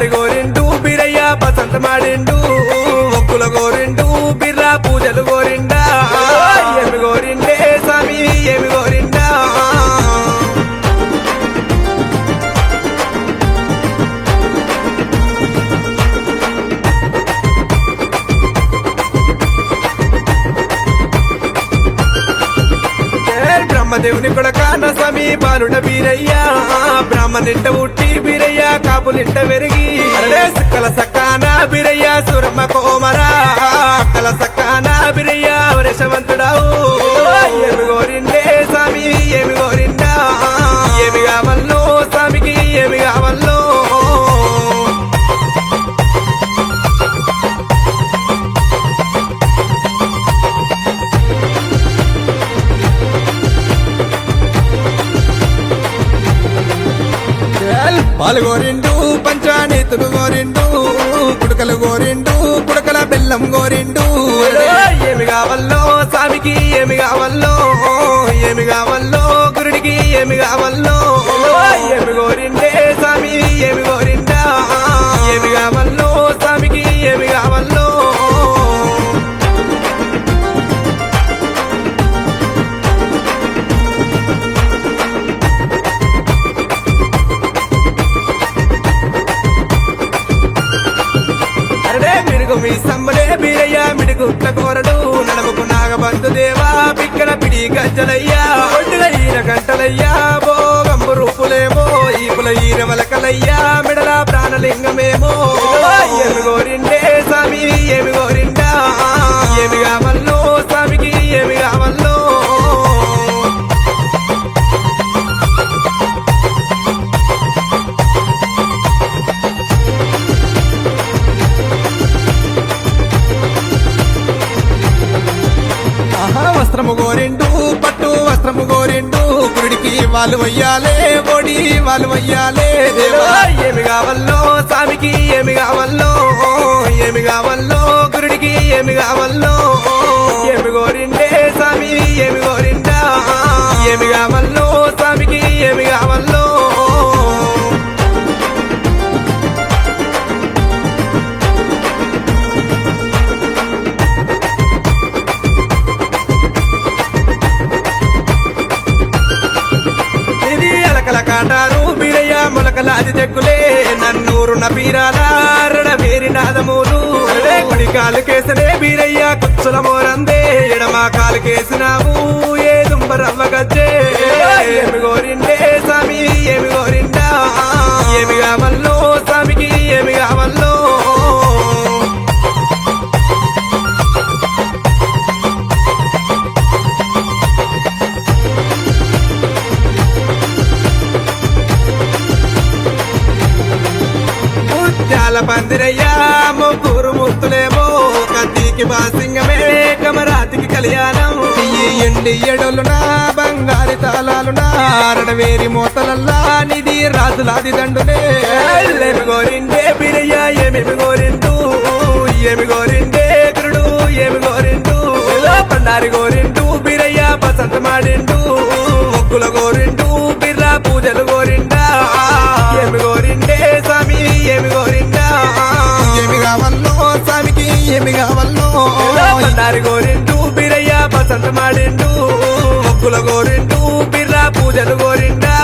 బండారి గోరిండు బీరయ్య బసంత మాడిండు ఒక్కుల గోరిండు బిర్రా పూజలు గోరిండా ఏమి గోరిండే స్వామి ఏమి గోరిండా బ్రహ్మదేవుని కొడక నసమి బాలుడ బీరయ్య బ్రాహ్మణింట ఉట్టి బీరయ్య కాపులింట వెరిగి కల సక్కాన బీరయ్య సురమ్మ కోమరా కల సక్కాన బీరయ్య వరేశవంతుడావు ఏమి గోరిండే స్వామి ఏమి గోరిండా ఏమి కావల్లో స్వామికి ఏమి కావల్లో పాలు గోరిండు పంచానీతులు గోరిండు కుడుకలు గోరిండు కుడకల బెల్లం గోరిండు ఏమి కావల్లో స్వామికి ఏమి కావల్లో ఏమి కావల్లో గురుడికి ఏమి కావల్లో ఏమి గోరిండే స్వామి ఏమి గోరిండా ఏమి కావల్లో స్వామికి ఏమి కావల్లో మీ సమ్మలే బీరయ్య మిడిగుట్ల కోరడు నడముకు నాగబంధు దేవా పిక్కల పిడి గజ్జలయ్యా ఒడ్డుల ఈర గంటలయ్యా భోగంబు రూపులేమో ఈపుల ఈర వలకలయ్యా మిడల ప్రాణలింగమేమో ఏమి గోరిండే స్వామి ఏమి గోరిండా ఏమి కావల్లో స్వామికి ఏమి కావల్లో వస్త్రము గోరిండు పట్టు వస్త్రము గోరిండు గుడికి వాళ్ళు వయ్యాలే ఓడి వాళ్ళు వయ్యాలే దేవా ఏమి కావల్లో స్వామికి ఏమి కావల్లో ఏమి కావల్లో గురుడికి ఏమి కావల్లో ఏమి గోరిండే స్వామి ఏమి గోరిండా ఏమి కావల్లో స్వామికి ఏమి కావల్లో కాటారు బీరయ్య మొలకలాది తెక్కులే నన్నూరు నపీరాల వేరి నాదమూలు కుడి కాలు కేసనే బీరయ్య కుచ్చుల మోరందే ఎడమా కాలు కేసినావు ఏ దుంబరవ్వ గజ్జే ఏమి గోరిండే స్వామి ఏమి గోరిండా ఏమి కావల్లో స్వామికి ఏమి కావల్లో పందిరయ్యా ముగ్గురు మూర్తులేమో కత్తికి బాసింగమే కమరాతికి కళ్యాణం ఎండి ఎడలునా బంగారి తాళాలునా అరడవేరి మోతలల్లా నిధి రాజులాది దండునే ఏమి గోరిండే బీరయ్య ఏమేమి గోరిండు ఏమి గోరిండే గురుడు ఏమి గోరిండు బండారి గోరిండు బీరయ్య బసంత మాడిండు ఒక్కుల గోరిండు బిర్రా పూజలు గోరిండా ఏమి గోరిండే స్వామి ఏమి గోరిండా ఏమి కావల్లో స్వామికి ఏమి కావల్లో బండారి గోరిండు బీరయ్య బసంత మాడిండు ఒక్కుల గోరిండు బిర్రా పూజలు గోరిండా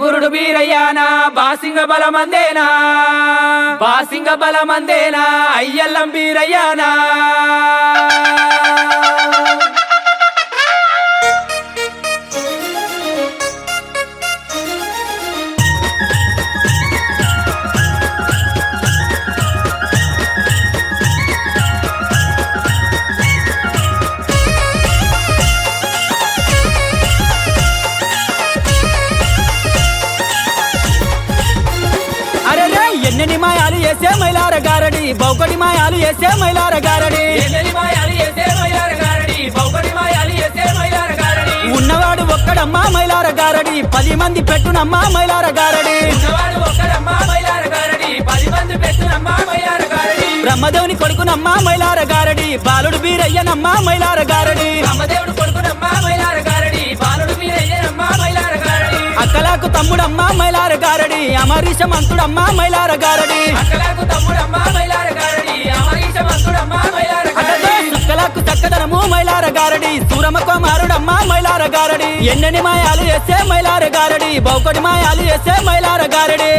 గురుడు బీరయ్యానా బాసింగ బలమందేనా బాసింగ బలమందేనా అయ్యల్లం బీరయ్యానా ఎన్నెని మాయాలు వేసే మైలార గారడి బౌకటి మాయాలు వేసే మైలార గారడి ఎన్నెని మాయాలు వేసే మైలార గారడి బౌకటి మాయాలు వేసే మైలార గారడి ఉన్నవాడు ఒక్కడమ్మా మైలార గారడి 10 మంది పెట్టునమ్మా మైలార గారడి ఉన్నవాడు ఒక్కడమ్మా మైలార గారడి 10 మంది పెట్టునమ్మా మైలార గారడి బ్రహ్మదేవుని కొడుకునమ్మా మైలార గారడి బాలుడు బీరయ్యనమ్మా మైలార గారడి బ్రహ్మదేవుడు కొడుకునమ్మా మైలార గారడి బాలుడు బీరయ్యనమ్మా మైలార గారడి అక్కలకు తమ్ముడమ్మా మైలార గారడి అమరీష మంతుడమ్మా మైలార గారడి అక్కలకు తమ్ముడమ్మా మైలార గారడి అమరీష మంతుడమ్మా మైలార గారడి అక్కలకు చక్కదనము మైలార గారడి సూరమ కుమారుడమ్మా మైలార గారడి ఎన్నెని మాయాలు వేసే మైలార గారడి బౌకటి మాయాలు వేసే మైలార గారడి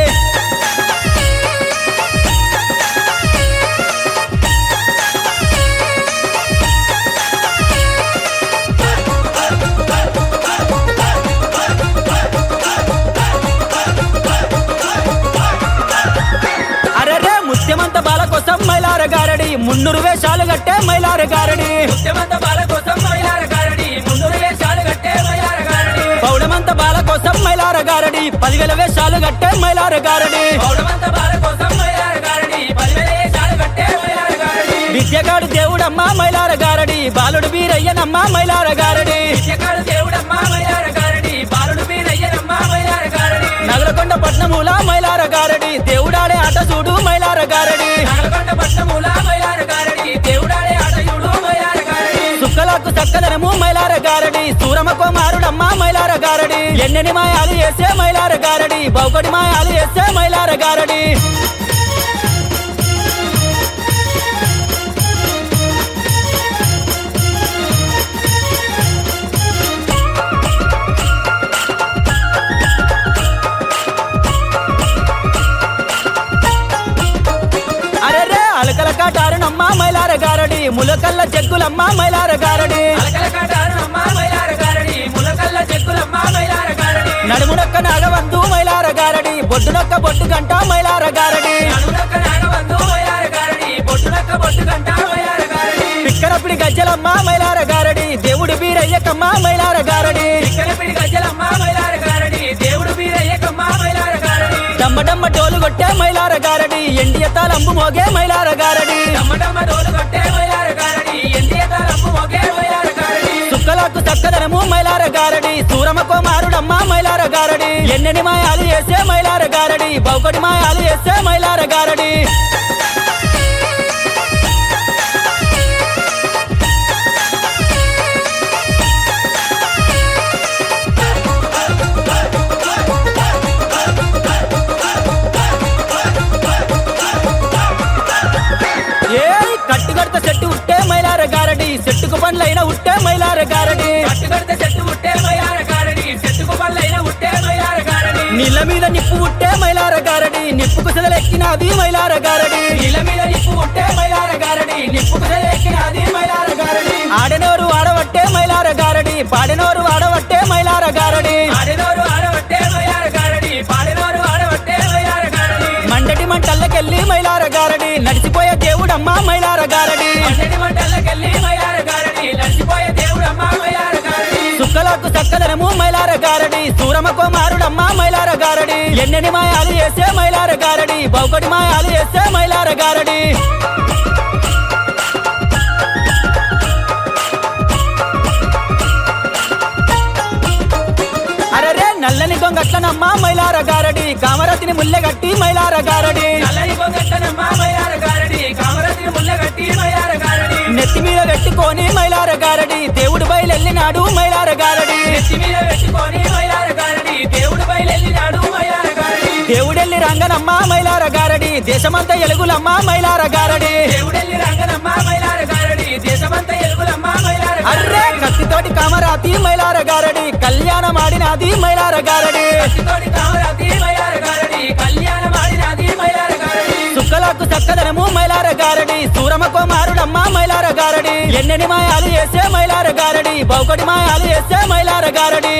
ముత్యమంత బాల కోసం మైలార గారడి 300 వేషాలు గట్టే మైలార గారడి ముత్యమంత బాల కోసం మైలార గారడి 300 వేషాలు గట్టే మైలార గారడి పౌడమంత బాల కోసం మైలార గారడి 10,000 వేషాలు గట్టే మైలార గారడి పౌడమంత బాల కోసం మైలార గారడి 10,000 వేషాలు గట్టే మైలార గారడి విద్యగాడు దేవుడమ్మా మైలార గారడి బాలుడు బీరయ్యనమ్మా మైలార గారడి విద్యగాడు దేవుడమ్మా మైలార గారడి బాలుడు బీరయ్యనమ్మా మైలార గారడి నగలకొండ పట్నమూల మైలార గారడి దేవుడాడే ఆట చూడు మైలార గారడి నగలకొండ పట్నమూల మైలార గారడి దేవుడాడే ఆట చూడు మైలార గారడి సుక్కలకు చక్కదనము మైలార గారడి సూరమ కుమారుడమ్మ మైలార గారడి ఎన్నెన్ని మాయాలు వేసే మైలార గారడి బౌకటి మాయాలు వేసే మైలార గారడి అరెరే అలకల కాటారునమ్మ మైలార గారడి ములకల్ల జగ్గులమ్మ మైలార గారడి నడుమునొక్క నాగవంతు మైలార గారడి బొడ్డునొక్క బొట్టు గంట మైలార గారడి పిక్కరపిడి గజ్జలమ్మ మైలార గారడి దేవుడి బీరయ్యకమ్మ మైలార గారడి డమ్మ డమ్మ డోలు కొట్టే మైలార గారడి ఎండియ తాళంబు మోగే మైలార గారడి సుక్కలకు చక్కదనము మైలార గారడి సూరమ కుమారుడమ్మ మైలార గారడి ఎన్నెన్ని మాయాలు వేసే మైలార గారడి బౌకటి మాయాలు వేసే మైలార గారడి ఏ కట్టుగడత చెట్టు ఉట్టే మైలార గారడి చెట్టుకు పండ్లైన ఉట్టే మైలార గారడి నీళ్ళ మీద నిప్పు ఉట్టే మైలార గారడి నిప్పుకు సెదలెక్కినది మైలార గారడి ఆడనోరు ఆడవట్టే మైలార గారడి పాడనోరు ఆడవట్టే మైలార గారడి మండటి మంటల్లకెళ్ళి మైలార గారడి నడిచిపోయే దేవుడమ్మ మైలార గారడి సుక్కలకు చక్కదనము మైలార గారడి సూరమ కుమారుడమ్మ మైలార గారడి ఎన్నెన్ని మాయాలు వేసే మైలార గారడి బౌకటి మాయాలు వేసే మైలార గారడి అరెరే నల్లని గొంగట్లనమ్మ మైలార గారడి కామరతిని ముల్లెగట్టి మైలార గారడి నెత్తి మీద పెట్టుకొని మైలార గారడి దేవుడు బయలెళ్ళినాడు మైలార గారడి దేవుడెల్లి రంగనమ్మ మైలార గారడి దేశమంతా ఎలుగులమ్మ మైలార గారడి అర్రే కత్తితోటి కామరాతి మైలార గారడి కళ్యాణమాడినది మైలార గారడి సుక్కలకు చక్కదనము మైలార గారడి సూరమ కుమారుడమ్మ మైలార గారడి ఎన్నెన్ని మాయాలు వేసే మైలార గారడి బౌకటి మాయాలు వేసే మైలార గారడి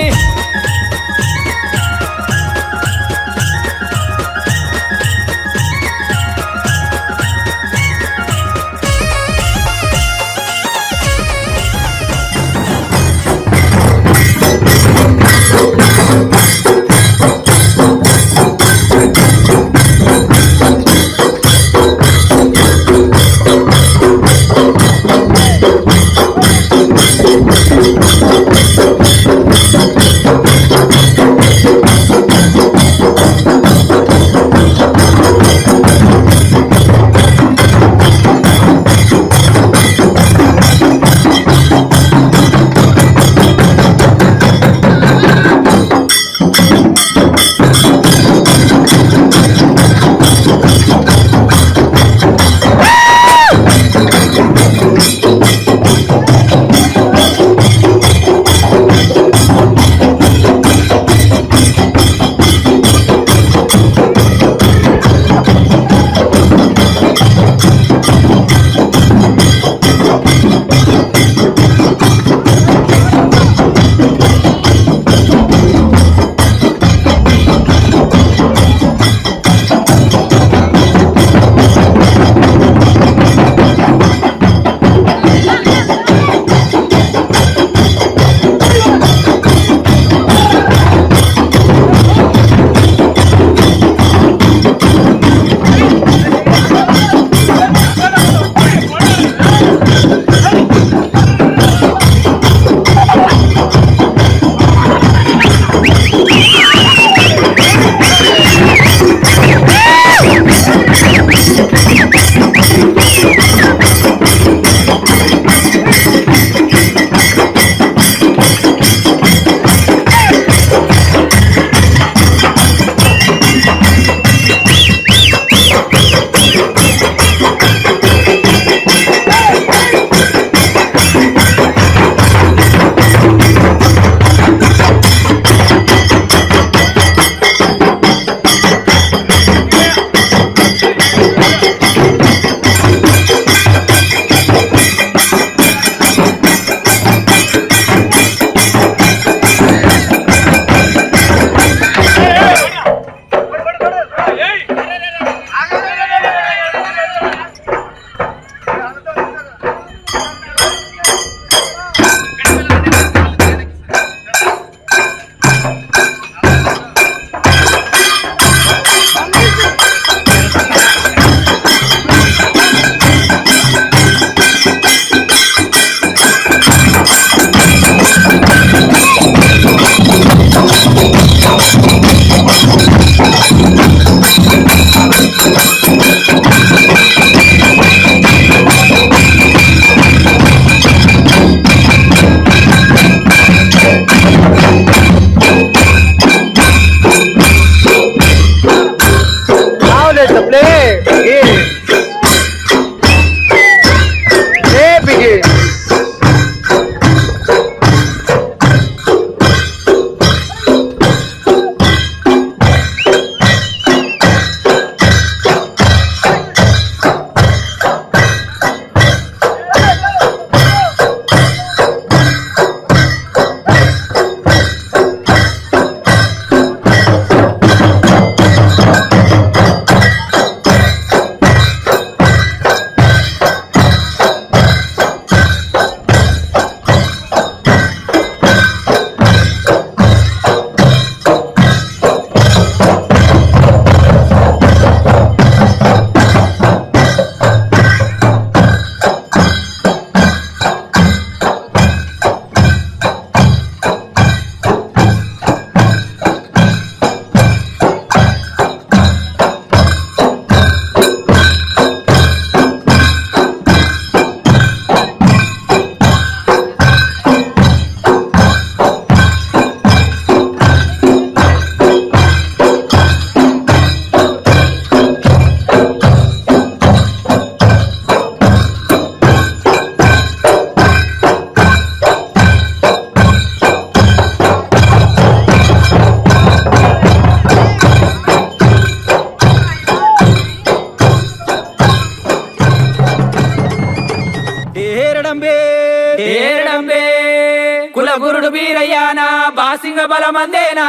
బీరయ్యానా బాసింగ బలమందేనా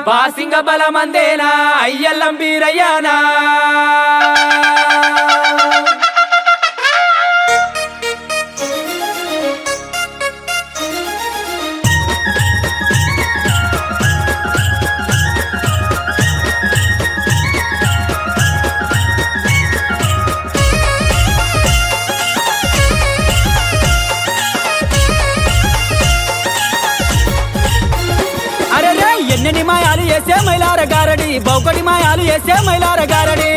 బాసింగ బలమందేనా అయ్యల్లం బీరయ్యానా ఎన్నెన్ని మాయాలు వేసే మైలార గారడి బౌకడి మాయాలు వేసే మైలార గారడి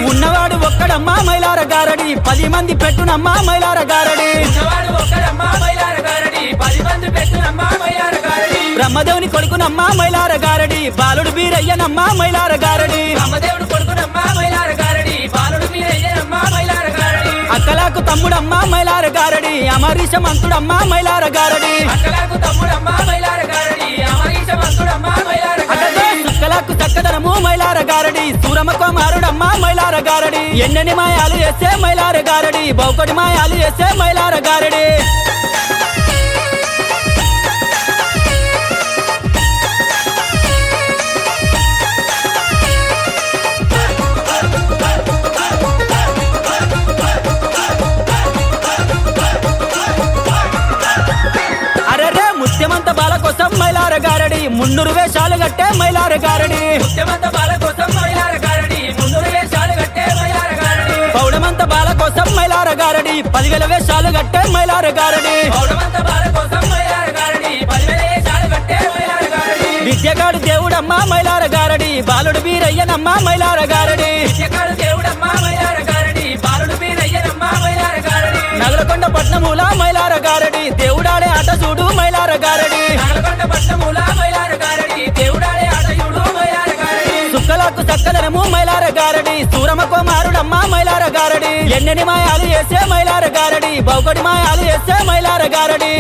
ఉన్నవాడు ఒక్కడమ్మా మైలార గారడి 10 మంది పెట్టునమ్మా మైలార గారడి బ్రహ్మదేవుని కొడుకునమ్మా మైలార గారడి బాలుడు బీరయ్యనమ్మా మైలార గారడి అక్కలకు తమ్ముడమ్మా మైలార గారడి అమరీష మంతుడమ్మా మైలార గారడి సుక్కలకు చక్కదనము మైలార గారడి సూరమ కుమారుడమ్మా మైలార గారడి ఎన్నెన్ని మాయాలు వేసే మైలార గారడి బౌకడి మాయాలు వేసే మైలార గారడి ముత్యమంత బాల కోసం మైలార గారడి 300 వేషాలు కట్టే మైలార గారడి పౌడమంత బాల కోసం మైలార గారడి 10,000 వేషాలు కట్టే మైలార గారడి విద్యగాడు దేవుడమ్మా మైలార గారడి బాలుడు బీరయ్యనమ్మా మైలార గారడి నగరకొండ పట్నమూల మైలార గారడి దేవుడాడే ఆట చూడు మైలార గారడి సుక్కలకు చక్కదనము మైలార గారడి సూరమ కుమారుడమ్మా మైలార గారడి ఎన్నెన్ని మాయాలు వేసే మైలార గారడి బౌకడి మాయాలు వేసే మైలార గారడి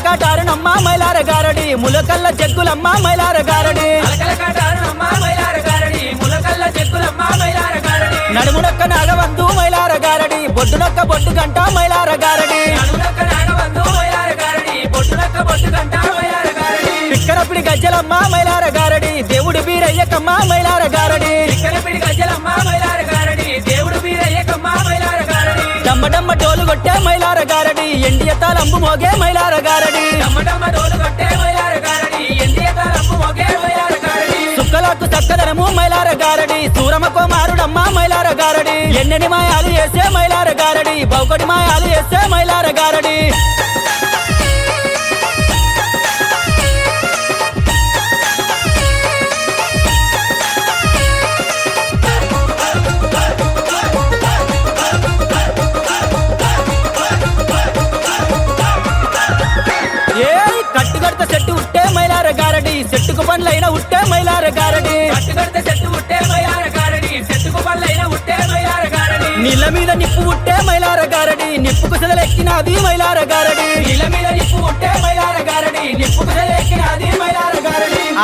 కాటారునమ్మా మైలార గారడి ములకల్ల చెక్కులమ్మా మైలార గారడి నడుమునొక్క నాగవంతు మైలార గారడి బొడ్డునొక్క బొడ్డు గంట మైలార గారడి పిక్కరపిడి గజ్జలమ్మా మైలార గారడి దేవుడు బీరయ్యకమ్మా మైలార గారడి డమ్మడమ్మ డోలు కొట్టే మైలార గారడి ఎండియ తాళంబు మోగే మైలార గారడి సుక్కలకు చక్కదనము మైలార గారడి సూరమ కుమారుడమ్మా మైలార గారడి ఎన్నెన్ని మాయాలు వేసే మైలార గారడి బౌకడి మాయాలు వేసే మైలార గారడి కట్టుగడత చెట్టు ఉట్టే మైలార గారడి చెట్టుకు పండ్లైన ఉట్టే మైలార గారడి నీళ్ళ మీద నిప్పు ఉట్టే మైలార గారడి నిప్పుకు సెదలెక్కినది మైలార గారడి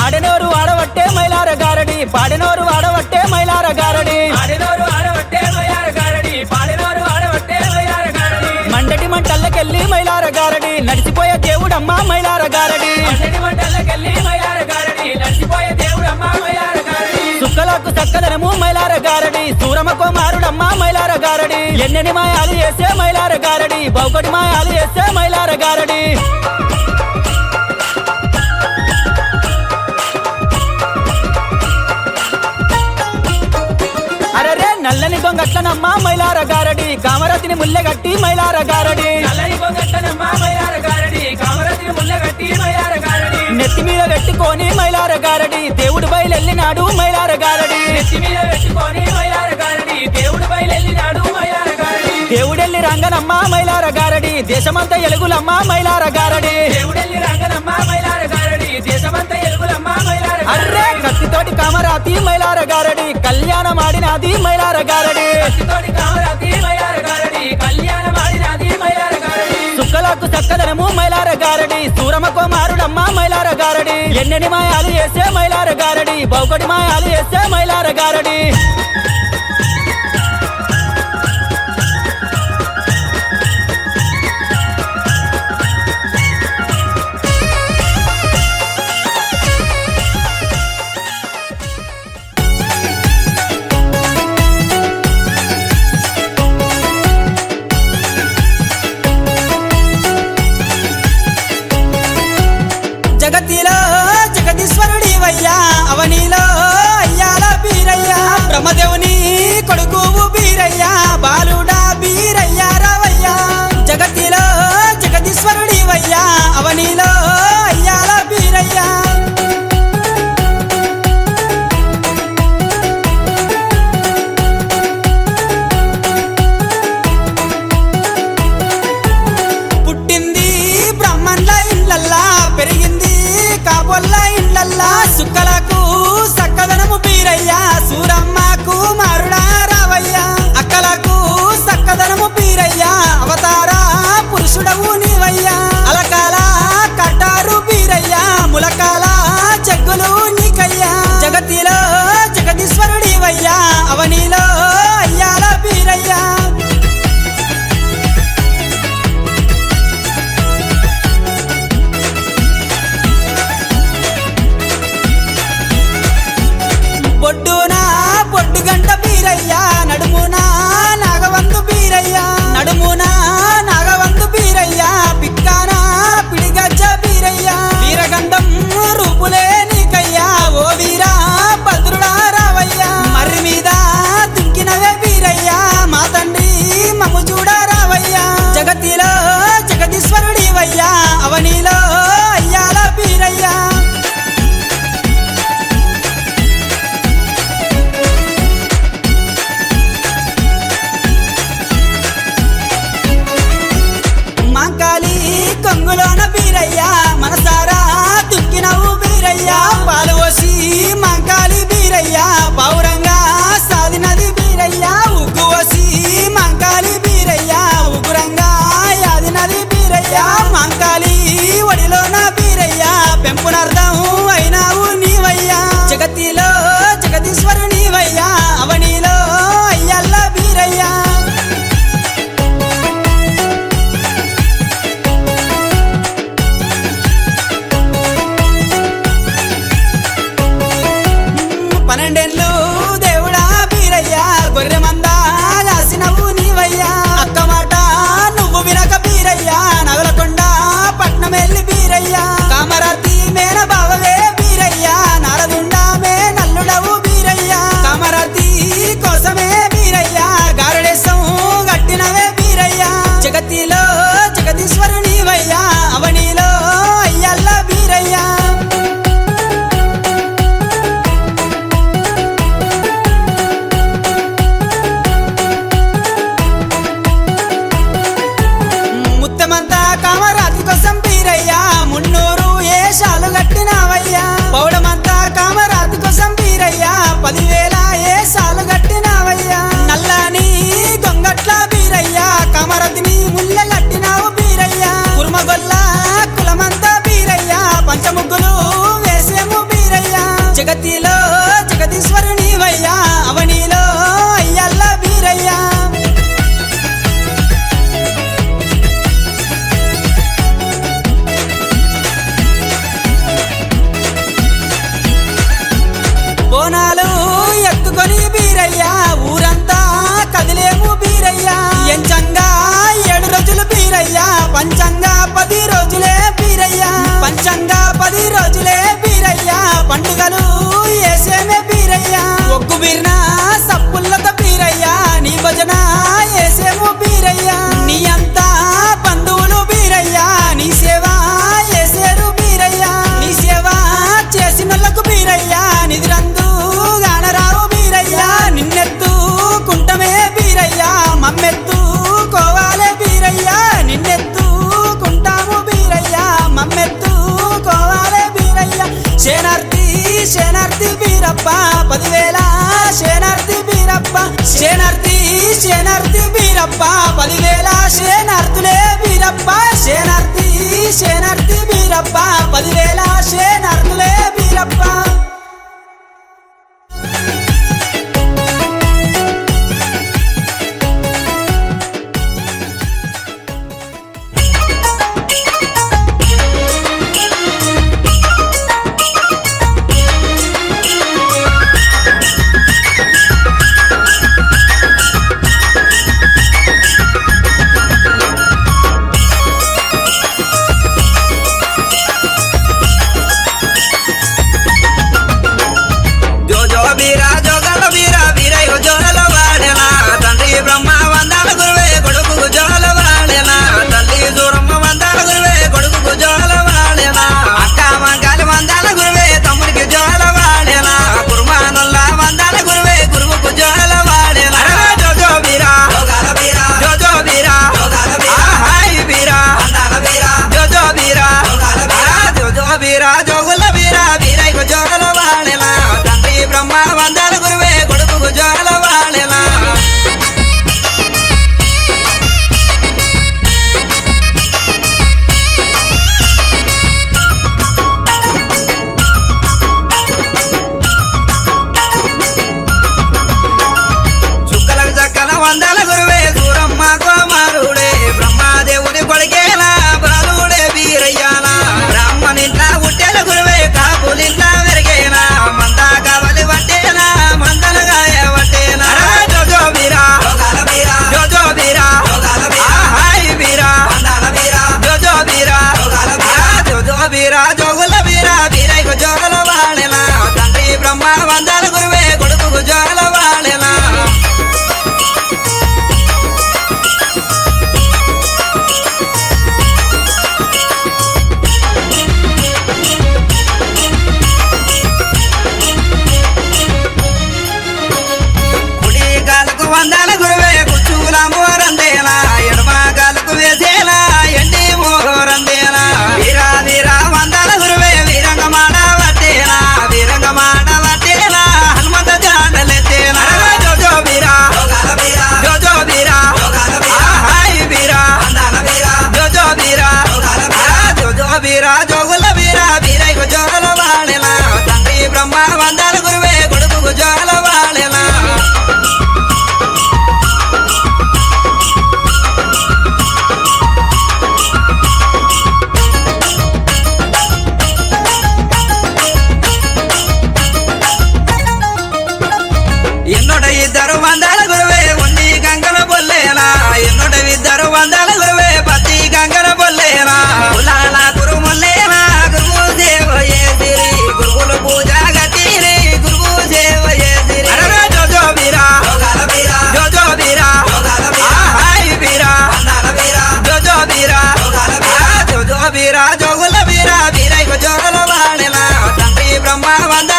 ఆడనోరు ఆడవట్టే మైలార గారడి పాడనోరు ఆడవట్టే మైలార గారడి మండటి మంటల్లకెళ్ళి మైలార గారడి నడిచిపోయే దేవుడమ్మా మైలార గారడి సుక్కలకు చక్కదనము మైలార గారడి సూరమ కుమారుడమ్మా మైలార గారడి ఎన్నెన్ని మాయాలు వేసే మైలార గారడి బౌకడి మాయాలు వేసే మైలార గారడి అరే నల్లని గొంగట్లనమ్మా మైలార గారడి కామరతిని ముల్లెగట్టి మైలార గారడి నెత్తి మీద పెట్టుకొని మైలార గారడి దేవుడు బయలెళ్ళినాడు మైలార గారడి దేవుడెల్లి రంగనమ్మా మైలార గారడి దేశమంతా ఎలుగులమ్మా మైలార గారడి అర్రే కత్తితోటి కామరాతి మైలార గారడి కళ్యాణం ఆడినది మైలార గారడి చూపులకు చక్కదనము మైలార గారడి సూరమకో మారుడమ్మ మైలార గారడి ఎన్నెని మాయాలు వేసే మైలార గారడి బౌకడి మాయాలు వేసే మైలార గారడి జగతిలో జగదీశ్వరుడివయ్యా అవనిలో అయ్యాల బీరయ్యా బ్రహ్మదేవుని కొడుకువు బీరయ్యా బాలుడా బీరయ్యా రావయ్యా జగతిలో జగదీశ్వరుడివయ్యా అవనిలో అయ్యాల బీరయ్యా పుట్టింది బ్రహ్మన్ల ఇళ్ళల్లా పెరిగింది కాబొల్ల ఇళ్ళల్లా సుక్కలకు సక్కదనము బీరయ్యా సూరమ్మకు మారుడా రావయ్యా అక్కలకు సక్కదనము బీరయ్యా అవతార పురుషుడవు నీవయ్యా అలకాల కట్టారు బీరయ్యా ములకాల చెగ్గులు నీకయ్యా జగతిలో జగదీశ్వరుడివయ్యా అవనిలో అయ్యాల బీరయ్యా బొడ్డునా బొడ్డు గంట బీరయ్యా నడుమునా నాగవంతు బీరయ్యా నడుమునా నాగవంతు బీరయ్యా పిక్కానా పిడిగజ్జ బీరయ్యా వీరగంధం రూపులే నీకయ్యా ఓ వీరా భద్రుడా రావయ్యా మర్రి మీద దుంకినవే బీరయ్యా మా తండ్రి మమ్ము చూడ రావయ్యా జగతిలో జగదీశ్వరుడివయ్యా అవనిలో అయ్యాల బీరయ్యా మాంకాలి కొంగులోన బీరయ్యా మనసారా దుక్కినవు బీరయ్యా పాలు పోసి మాంకాలి బీరయ్యా పౌరంగా సాదినది బీరయ్యా ఉగ్గు పోసి మాంకాలి బీరయ్యా ఉగ్గురంగా యాదినది బీరయ్యా మాంకాలి ఒడిలోన బీరయ్యా పెంపునర్థం అయినావు నీవయ్యా జగతిలో జగదీశ్వరునివయ్యా అవనిలో అయ్యల్ల బీరయ్యా పన్నెండేళ్ళు దేవుడా బీరయ్యా గొర్రె మంద కాసినవు నీవయ్యా అక్క మాట నువ్వు వినక బీరయ్యా నగలకొండ పట్నమెల్లి బీరయ్యా కామరాతి మేన బావవే బీరయ్యా నారదుండా మే నల్లుడవు బీరయ్యా కామరాతి కోసమే బీరయ్యా గారడేశం గట్టినవే బీరయ్యా జగతిలో జగదీశ్వరునివయ్యా అవనిలో అయ్యల్ల బీరయ్యా ముత్తమంతా కామరాతి కోసం బీరయ్యా మున్నూరు ఏషాలు గట్టినావయ్యా పౌడమంతా కామరాతి కోసం బీరయ్యా 10,000 ఏషాలు గట్టినావయ్యా నల్లని గొంగట్ల బీరయ్యా కామరతిని ముళ్ళ గట్టినావు బీరయ్యా కుర్మగొల్ల కులమంతా బీరయ్యా పంచముగ్గులు వేసేము బీరయ్యా జగతిలో జగదీశ్వరునివయ్యా అవనిలో అయ్యల్ల బీరయ్యా బోనాలు ఎత్తుకొని బీరయ్యా ఊరంతా కదిలేము బీరయ్యా ఎంచంగా 7 రోజులు బీరయ్యా పంచంగా 10 రోజులే బీరయ్యా పంచంగా 10 రోజులే బీరయ్యా పండుగలు ఏసేమే బీరయ్యా ఒగ్గు బీర్న సప్పుల్లత బీరయ్యా నీ భజన ఏసేము బీరయ్యా నీ అంతా బంధువులు బీరయ్యా నీ సేవ ఏసేరు బీరయ్యా నీ సేవ చేసినోళ్ళకు బీరయ్యా నిధిరందు గానరావు బీరయ్యా నిన్నెత్తు కుంటమే బీరయ్యా మమ్మెత్తు కోవాలే బీరయ్యా నిన్నెత్తు కుంటాము బీరయ్యా మమ్మెత్తు కోవాలే బీరయ్యా శనార్థి బీరప్ప 10,000 శనార్థి బీరప్ప శనార్థి బీరప్ప 10,000 శనార్థులే బీరప్ప శనార్థి వంద